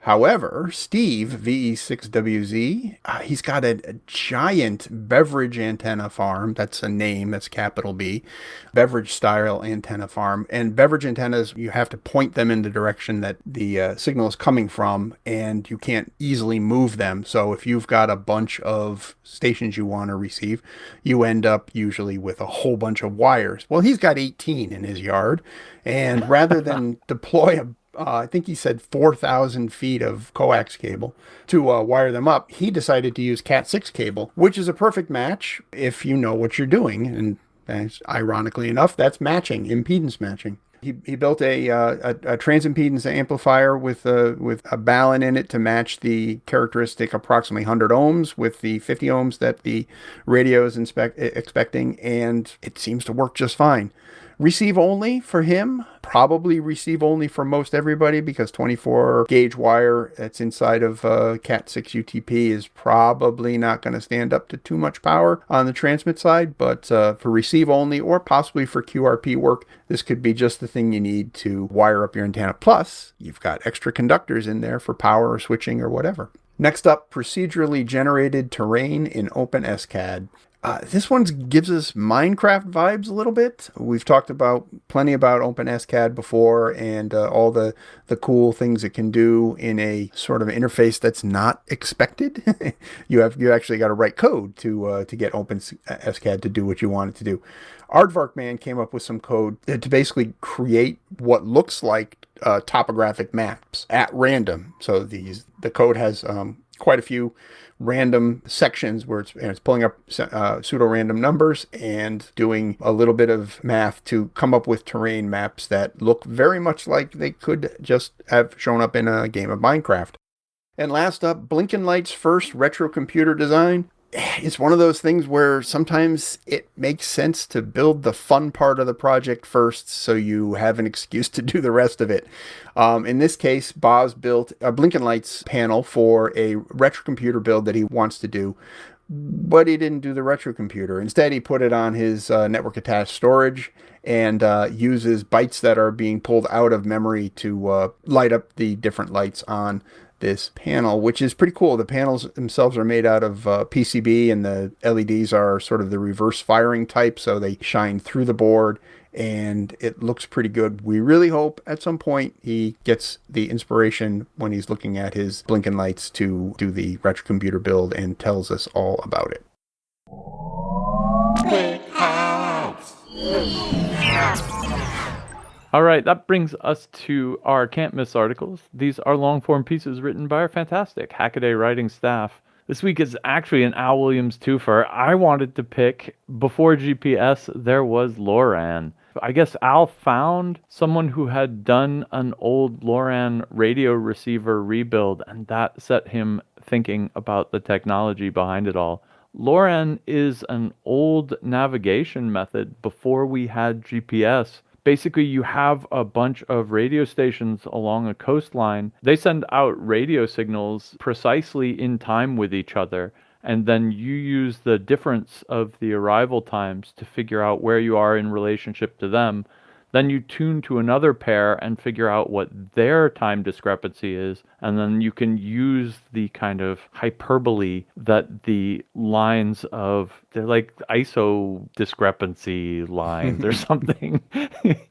However, Steve, VE6WZ, he's got a giant beverage antenna farm. That's a name, that's capital B. Beverage style antenna farm. And beverage antennas, you have to point them in the direction that the signal is coming from, and you can't easily move them. So if you've got a bunch of stations you want to receive, you end up usually with a whole bunch of wires. Well, he's got 18 in his yard, and rather than deploy I think he said 4,000 feet of coax cable to wire them up, he decided to use Cat6 cable, which is a perfect match if you know what you're doing. And ironically enough, that's matching, impedance matching. He built a transimpedance amplifier with a balun in it to match the characteristic approximately 100 ohms with the 50 ohms that the radio is expecting, and it seems to work just fine. Receive only for him, probably receive only for most everybody, because 24 gauge wire that's inside of Cat6 UTP is probably not going to stand up to too much power on the transmit side. But for receive only, or possibly for QRP work, this could be just the thing you need to wire up your antenna. Plus, you've got extra conductors in there for power or switching or whatever. Next up, procedurally generated terrain in OpenSCAD. This one gives us Minecraft vibes a little bit. We've talked plenty about OpenSCAD before, and all the cool things it can do in a sort of interface that's not expected. You actually got to write code to get OpenSCAD to do what you want it to do. Aardvark Man came up with some code to basically create what looks like topographic maps at random. So the code has quite a few random sections where it's pulling up pseudo-random numbers and doing a little bit of math to come up with terrain maps that look very much like they could just have shown up in a game of Minecraft. And last up, Blinkenlights' first retro computer design. It's one of those things where sometimes it makes sense to build the fun part of the project first so you have an excuse to do the rest of it. In this case, Boz built a Blinkenlights panel for a retro computer build that he wants to do, but he didn't do the retro computer. Instead, he put it on his network attached storage and uses bytes that are being pulled out of memory to light up the different lights on this panel, which is pretty cool. The panels themselves are made out of PCB, and the LEDs are sort of the reverse firing type, so they shine through the board, and it looks pretty good. We really hope at some point he gets the inspiration when he's looking at his blinking lights to do the retro computer build and tells us all about it. All right, that brings us to our Can't Miss articles. These are long-form pieces written by our fantastic Hackaday writing staff. This week is actually an Al Williams twofer. I wanted to pick, before GPS, there was LoRaN. I guess Al found someone who had done an old LoRaN radio receiver rebuild, and that set him thinking about the technology behind it all. LoRaN is an old navigation method before we had GPS. Basically, you have a bunch of radio stations along a coastline. They send out radio signals precisely in time with each other, and then you use the difference of the arrival times to figure out where you are in relationship to them. Then you tune to another pair and figure out what their time discrepancy is, and then you can use the kind of hyperbole that the lines of, they're like ISO discrepancy lines or something.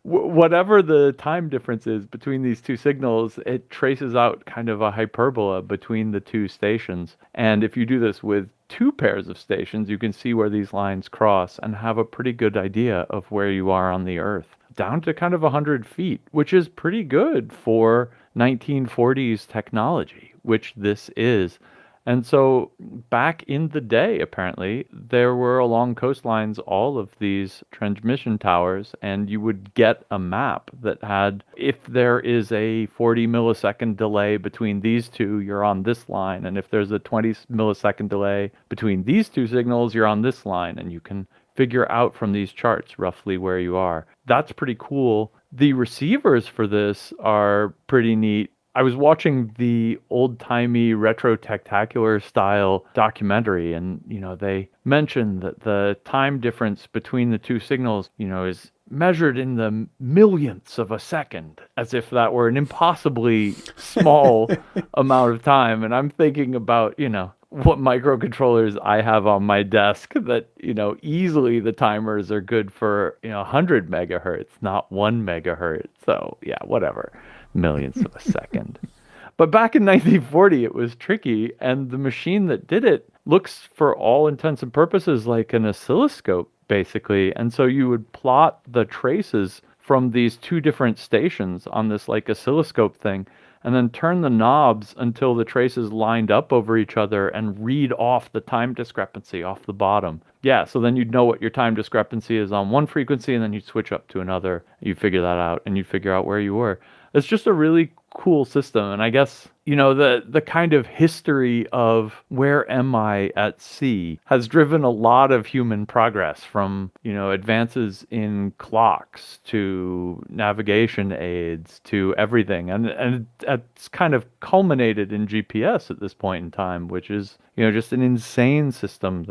Whatever the time difference is between these two signals, it traces out kind of a hyperbola between the two stations. And if you do this with two pairs of stations, you can see where these lines cross and have a pretty good idea of where you are on the Earth, down to kind of 100 feet, which is pretty good for 1940s technology, which this is. And so back in the day, apparently, there were along coastlines all of these transmission towers, and you would get a map that had, if there is a 40 millisecond delay between these two, you're on this line. And if there's a 20 millisecond delay between these two signals, you're on this line. And you can figure out from these charts roughly where you are. That's pretty cool. The receivers for this are pretty neat. I was watching the old-timey retro tactacular style documentary, and they mentioned that the time difference between the two signals, is measured in the millionths of a second, as if that were an impossibly small amount of time. And I'm thinking about, what microcontrollers I have on my desk that, easily the timers are good for, 100 megahertz, not 1 megahertz. So yeah, whatever, millionths of a second. But back in 1940, it was tricky, and the machine that did it looks, for all intents and purposes, like an oscilloscope, basically. And so you would plot the traces from these two different stations on this like oscilloscope thing, and then turn the knobs until the traces lined up over each other and read off the time discrepancy off the bottom. Yeah, so then you'd know what your time discrepancy is on one frequency, and then you'd switch up to another. You figure that out, and you'd figure out where you were. It's just a really cool system. And I guess, the kind of history of where am I at sea has driven a lot of human progress, from, advances in clocks to navigation aids to everything. And it's kind of culminated in GPS at this point in time, which is, just an insane system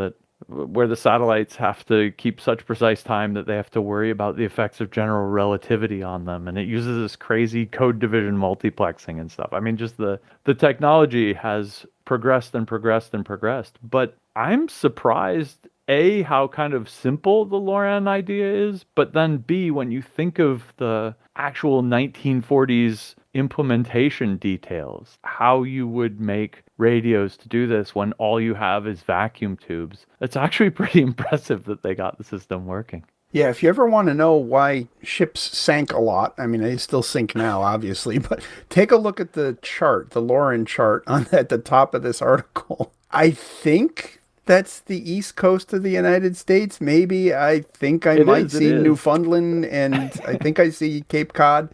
where the satellites have to keep such precise time that they have to worry about the effects of general relativity on them. And it uses this crazy code division multiplexing and stuff. I mean, just the technology has progressed and progressed and progressed. But I'm surprised, A, how kind of simple the LORAN idea is, but then B, when you think of the actual 1940s implementation details, how you would make radios to do this when all you have is vacuum tubes. It's actually pretty impressive that they got the system working. Yeah, if you ever want to know why ships sank a lot, I mean, they still sink now, obviously, but take a look at the chart, the LORAN chart at the top of this article. I think that's the east coast of the United States. Maybe I think I might see Newfoundland, and I think I see Cape Cod.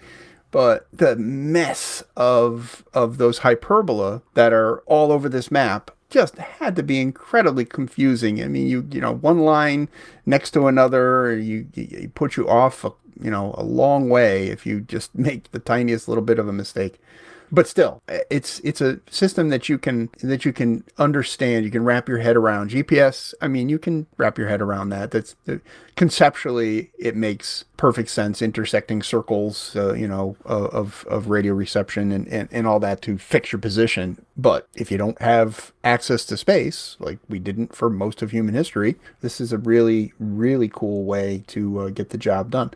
But the mess of those hyperbola that are all over this map just had to be incredibly confusing. I mean, you know, one line next to another, you put you off, a long way if you just make the tiniest little bit of a mistake. But still, it's a system that you can understand. You can wrap your head around. GPS, I mean, you can wrap your head around that. Conceptually, it makes perfect sense. Intersecting circles, of radio reception and all that to fix your position. But if you don't have access to space, like we didn't for most of human history, this is a really, really cool way to get the job done.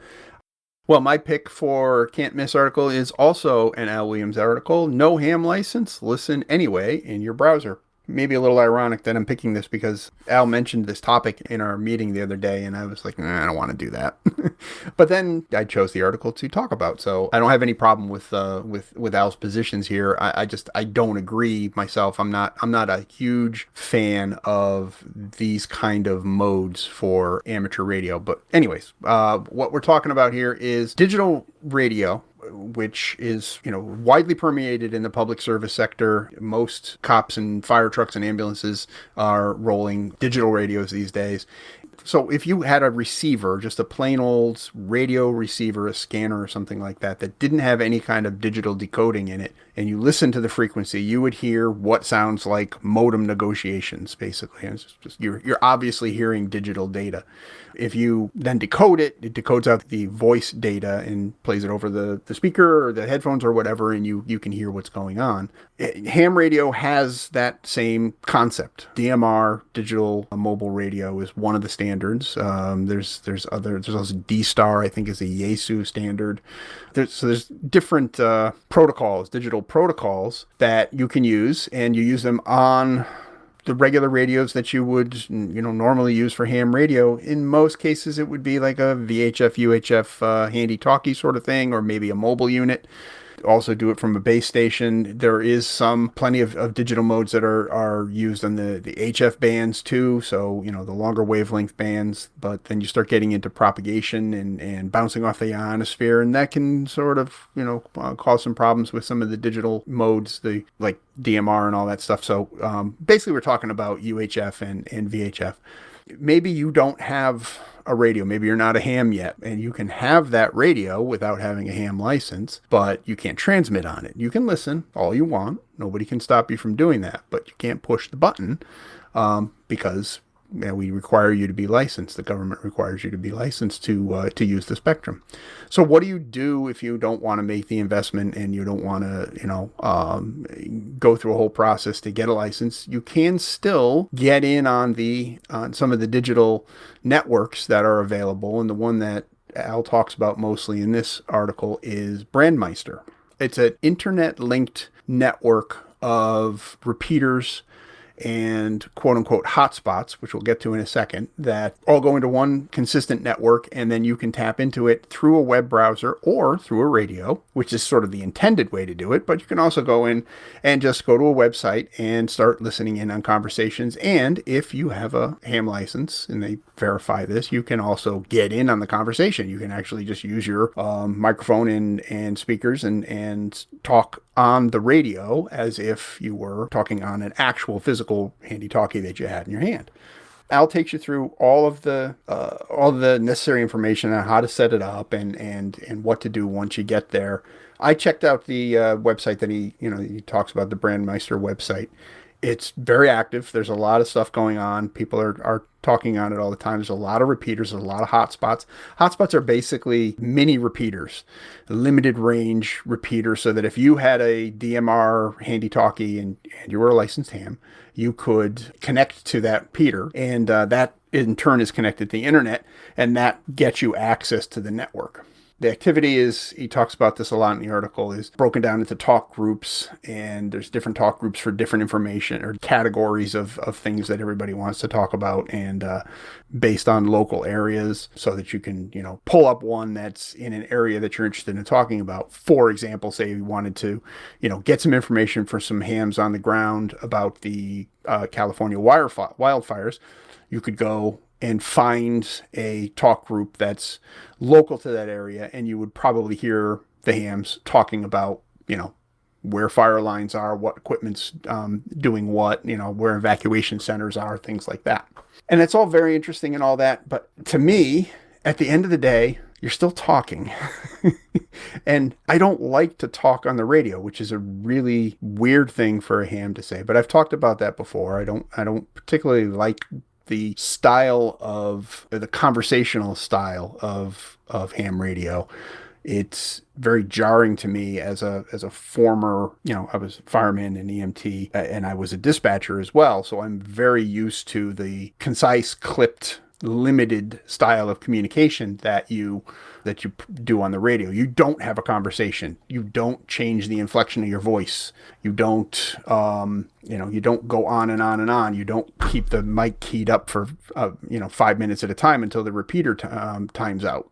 Well, my pick for Can't Miss article is also an Al Williams article. No ham license, listen anyway in your browser. Maybe a little ironic that I'm picking this because Al mentioned this topic in our meeting the other day, and I was like, I don't want to do that. But then I chose the article to talk about, so I don't have any problem with Al's positions here. I don't agree myself. I'm not a huge fan of these kind of modes for amateur radio. But anyways, what we're talking about here is digital radio, which is, widely permeated in the public service sector. Most cops and fire trucks and ambulances are rolling digital radios these days. So if you had a receiver, just a plain old radio receiver, a scanner or something like that didn't have any kind of digital decoding in it, and you listen to the frequency, you would hear what sounds like modem negotiations, basically. And it's just, you're obviously hearing digital data. If you then decode it, it decodes out the voice data and plays it over the speaker or the headphones or whatever, and you can hear what's going on. Ham radio has that same concept. DMR, digital mobile radio, is one of the standards. There's also D-Star, I think, is a Yaesu standard. There's different protocols, digital protocols that you can use, and you use them on the regular radios that you would, normally use for ham radio. In most cases, it would be like a VHF, UHF handy talkie sort of thing, or maybe a mobile unit. Also do it from a base station. There is plenty of digital modes that are used on the HF bands too. So, the longer wavelength bands, but then you start getting into propagation and bouncing off the ionosphere. And that can sort of, cause some problems with some of the digital modes, like DMR and all that stuff. So basically we're talking about UHF and VHF. Maybe you don't have a radio. Maybe you're not a ham yet, and you can have that radio without having a ham license, but you can't transmit on it. You can listen all you want. Nobody can stop you from doing that, but you can't push the button because we require you to be licensed. The government requires you to be licensed to use the spectrum. So what do you do if you don't want to make the investment and you don't want to, go through a whole process to get a license? You can still get in on some of the digital networks that are available, and the one that Al talks about mostly in this article is Brandmeister. It's an internet-linked network of repeaters and quote-unquote hotspots, which we'll get to in a second, that all go into one consistent network, and then you can tap into it through a web browser or through a radio, which is sort of the intended way to do it. But you can also go in and just go to a website and start listening in on conversations. And if you have a ham license, and they verify this, you can also get in on the conversation. You can actually just use your microphone and speakers and talk on the radio as if you were talking on an actual physical handy-talkie that you had in your hand. Al takes you through all the necessary information on how to set it up and what to do once you get there. I checked out the website that he talks about, the Brandmeister website. It's very active. There's a lot of stuff going on. People are talking on it all the time. There's a lot of repeaters. There's a lot of hotspots. Hotspots are basically mini repeaters, limited range repeaters, so that if you had a DMR handy-talkie and you were a licensed ham, you could connect to that repeater, and that in turn is connected to the internet, and that gets you access to the network. The activity is, he talks about this a lot in the article, is broken down into talk groups, and there's different talk groups for different information or categories of things that everybody wants to talk about, and based on local areas, so that you can, pull up one that's in an area that you're interested in talking about. For example, say you wanted to, get some information for some hams on the ground about the California wildfires, you could go and find a talk group that's local to that area, and you would probably hear the hams talking about, where fire lines are, what equipment's doing what, where evacuation centers are, things like that. And it's all very interesting and all that, but to me, at the end of the day, you're still talking. And I don't like to talk on the radio, which is a really weird thing for a ham to say, but I've talked about that before. I don't particularly like the style of the conversational style of ham radio. It's very jarring to me as a former, I was a fireman and EMT, and I was a dispatcher as well. So I'm very used to the concise, clipped, limited style of communication that you do on the radio. You don't have a conversation. You don't change the inflection of your voice. You don't, you don't go on and on and on. You don't keep the mic keyed up for, 5 minutes at a time until the repeater times out.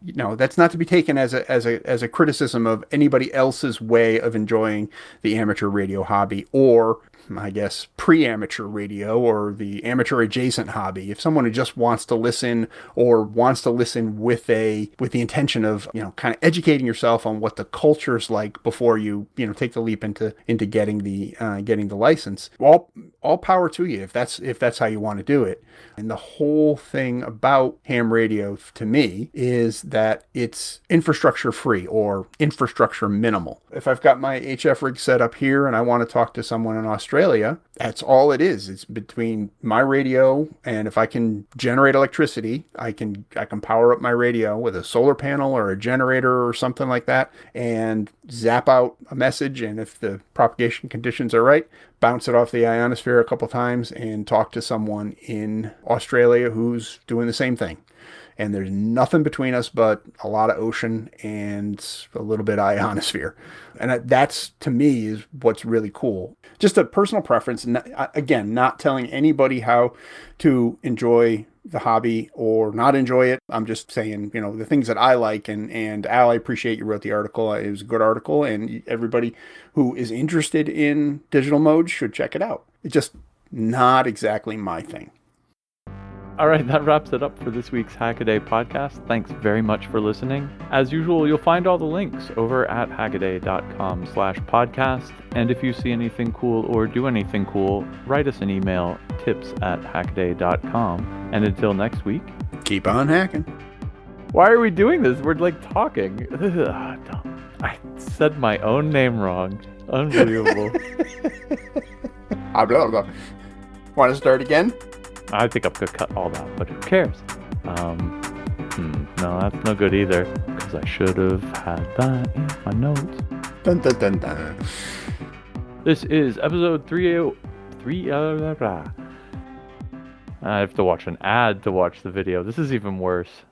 That's not to be taken as a criticism of anybody else's way of enjoying the amateur radio hobby, or I guess pre-amateur radio, or the amateur adjacent hobby. If someone who just wants to listen, or wants to listen with the intention of kind of educating yourself on what the culture's like before you take the leap into getting the license, all power to you if that's how you want to do it. And the whole thing about ham radio to me is that it's infrastructure free or infrastructure minimal. If I've got my HF rig set up here and I want to talk to someone in Australia, that's all it is. It's between my radio, and if I can generate electricity, I can power up my radio with a solar panel or a generator or something like that, and zap out a message, and if the propagation conditions are right, bounce it off the ionosphere a couple times and talk to someone in Australia who's doing the same thing. And there's nothing between us but a lot of ocean and a little bit of ionosphere. And that's, to me, is what's really cool. Just a personal preference. Again, not telling anybody how to enjoy the hobby or not enjoy it. I'm just saying, the things that I like. And Al, I appreciate you wrote the article. It was a good article, and everybody who is interested in digital modes should check it out. It's just not exactly my thing. All right, that wraps it up for this week's Hackaday podcast. Thanks very much for listening. As usual, you'll find all the links over at hackaday.com/podcast. And if you see anything cool or do anything cool, write us an email, tips@hackaday.com. And until next week, Keep on hacking. Why are we doing this? We're like talking. I said my own name wrong. Unbelievable. Blah, blah, blah. Want to start again? I think I'm gonna cut all that, but who cares? No, that's no good either, because I should have had that in my notes. Dun, dun, dun, dun. This is episode 303. I have to watch an ad to watch the video. This is even worse.